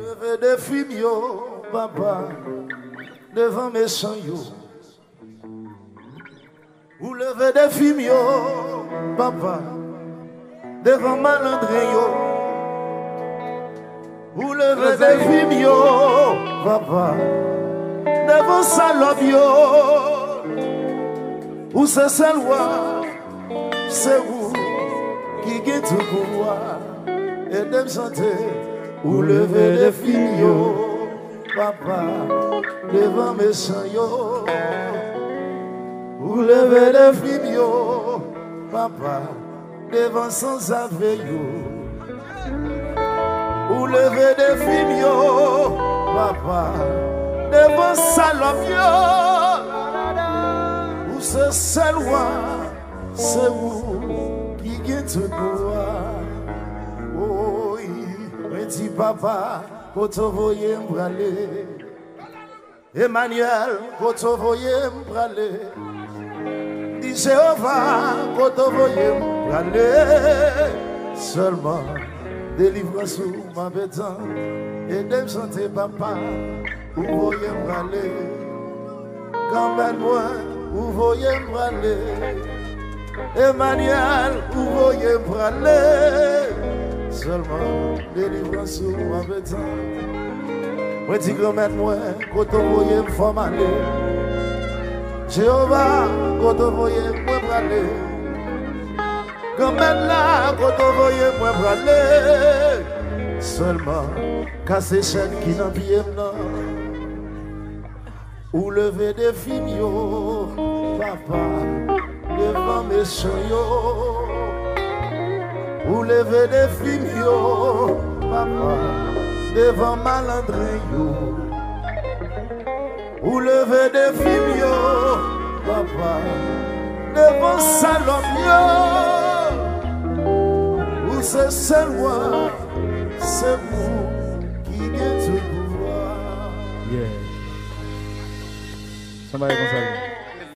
Levez des films, yo, papa, devant mes chants, yo. Ou levez des films, yo, papa, devant malandré, yo. Ou levez des films, yo, papa, devant salope, yo. Ou c'est celle-là, c'est vous qui gagne tout pouvoir et de me chanter. Ou lever des filles, yo, papa, devant mes chants, yo. Ou lever des filles, yo, papa, devant sans ave, yo. Ou lever des filles, yo, papa, devant salope, yo. Ou c'est celle-là, c'est vous qui gagne tout pouvoir. Dis papa, quand tu voyais m'braler, Emmanuel, quand tu voyais m'braler, dis Jéhovah, quand tu voyais m'braler, seulement délivrance ou ma béton, et de me chanter papa, où voyez m'braler, quand même moi, où voyez m'braler, Emmanuel, où voyez m'braler. Seulement délivrance ou ma béton. Moi dis grand-mère moi, quand on voyait me faire mal. Jéhovah, quand on voyait me braler. Grand-mère là, quand on voyait me braler. Seulement, casser chaîne qui n'en pied non. Ou lever des filles, papa, devant mes chants. Ou lever des filles, yo, papa, devant malandré, yo. Ou lever des filles, yo, papa, devant salope, yo. Ou c'est celle-là, c'est vous qui gagne tout pouvoir. Yeah. Somebody gonna say